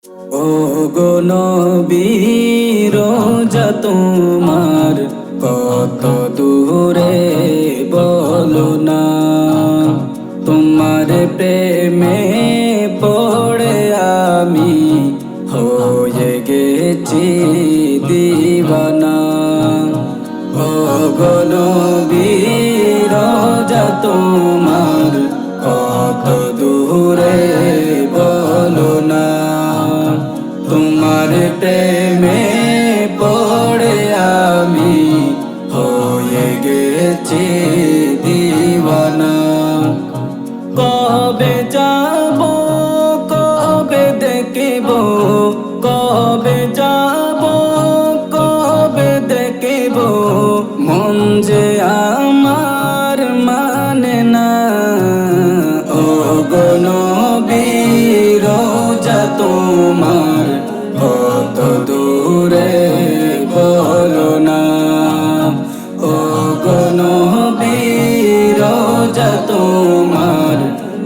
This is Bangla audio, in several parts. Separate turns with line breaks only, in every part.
ও গো নবী রোজা তোমার কত দূরে বলো না। তোমার প্রেমে পড়ে আমি হয়ে গেছি দিবানা। ও গো নবী রোজা তোমার কত দূরে বলো না। তোমার প্রেমে পড়ে আমি হয়ে গেছি দিওয়ানা। কবে যাব কবে দেখিব, কবে যাব কবে দেখিব, মন যে আমার মানে না। ও গো নবী রোজা তোমার কত দূরে বলো না। ও গো নবী রোজা তোমার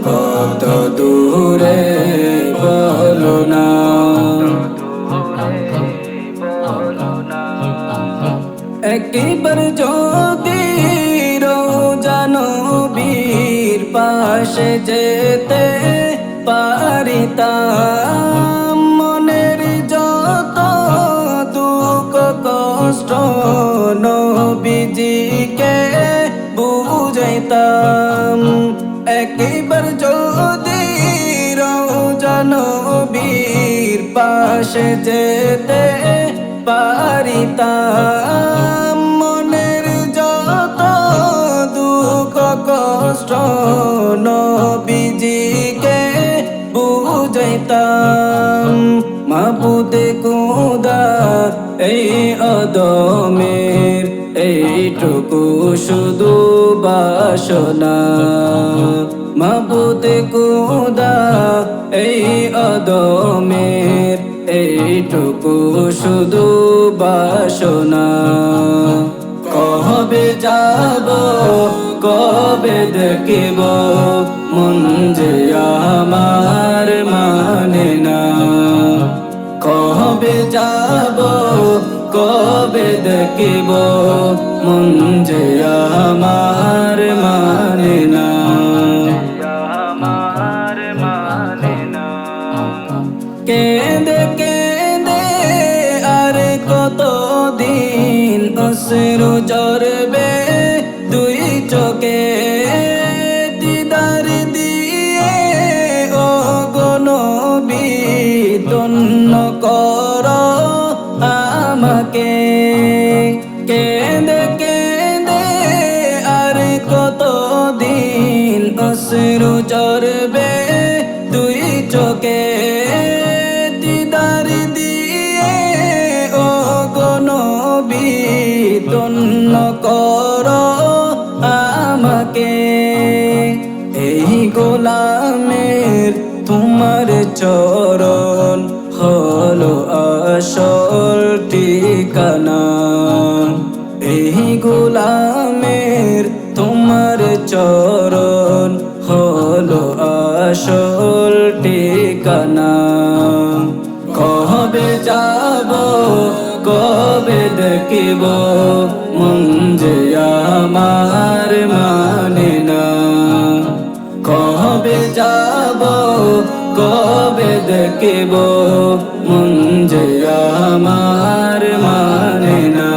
কত দূরে বলো না। একবার যদি রোজা নবীর পাশে যেতে পারিতাম, মনের যত দুঃখ কষ্ট নবীজিকে বুঝাইতাম। একবার যদি রোজা নবীর পাশে যেতে পারিতাম, মনের যত দুঃখ কষ্ট নবীজিকে বুঝাইতাম। মাবুদে খোদা এই অদমের এইটুকু শুধু বাসনা। মাবুদে খোদা এই অদমের এইটুকু শুধু বাসনা। কবে যাব কবে দেখিব, মন যে আমার মানে না। কবে যাব কবে দেখিব, মন যে আমার মানে না। কেঁদে কেঁদে আর কতদিন অশ্রু ঝরবে দুই চোখে, দিদার দিয়ে ও গো নবী ধন্য করো আমাকে। কেঁদে কেঁদে আর কতদিন অশ্রু ঝরবে দুই চোখে, দিদার দিয়ে ও গো নবী ধন্য করো আমাকে। এই গোলামের তোমার চরণ হলো আসল ঠিকানা। এই গোলামের তোমার চরণ হলো আসল ঠিকানা। কবে যাব কবে দেখিব, মন যে আমার মানে না। কবে যাব কবে দেখিব, মন যে আমার মানে না।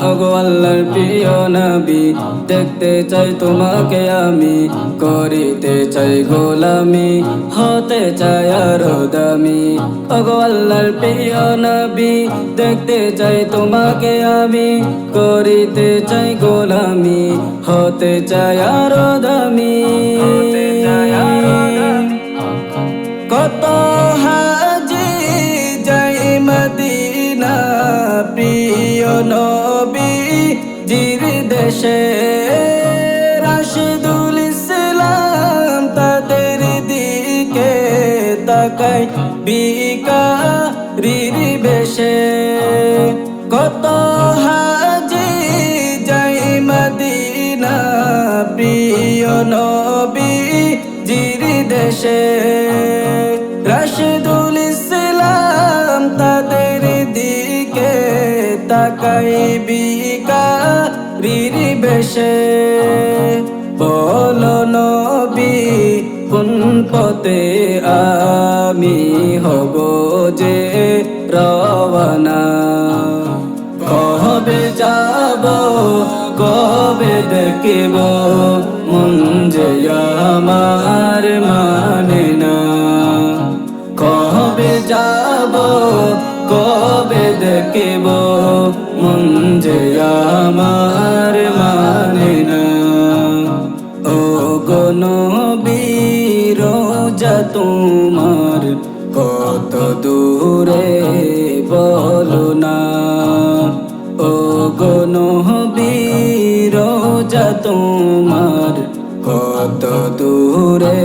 ওগো আল্লাহর প্রিয় নবী, দেখতে চাই তোমাকে আমি, করিতে চাই গোলামি, হতে চাই আরো দামি। ওগো আল্লাহর প্রিয় নবী, দেখতে চাই তোমাকে আমি, করিতে চাই গোলামি, হতে চাই আরো দামি। কত হাজি যাই মদিনা প্রিয় নবী জির দেশে, রাশিদুল ইসলাম তাদের দিকে তাকাই বিকারির বেশে। কত হাজি যাই মদিনা প্রিয় নবী জির দেশে, বেশে রাশিদুল ইসলাম তাদের দিকে তাকাই বিকারীর বেশে বলো নবী কোন পথে আমি হব যে রওয়ানা কবে যাব কবে দেখব মন যে আমার মানে না কবে যাব কবে দেখব মন যে আমার মানে না ও গো নবী রোজা তোমার কত দূরে বলো না ও গো নবী রোজা তোমার কত দূরে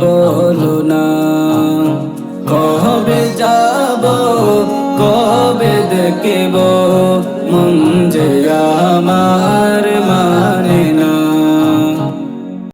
বলো না কবে যাব কবে দেখব মন যে আমার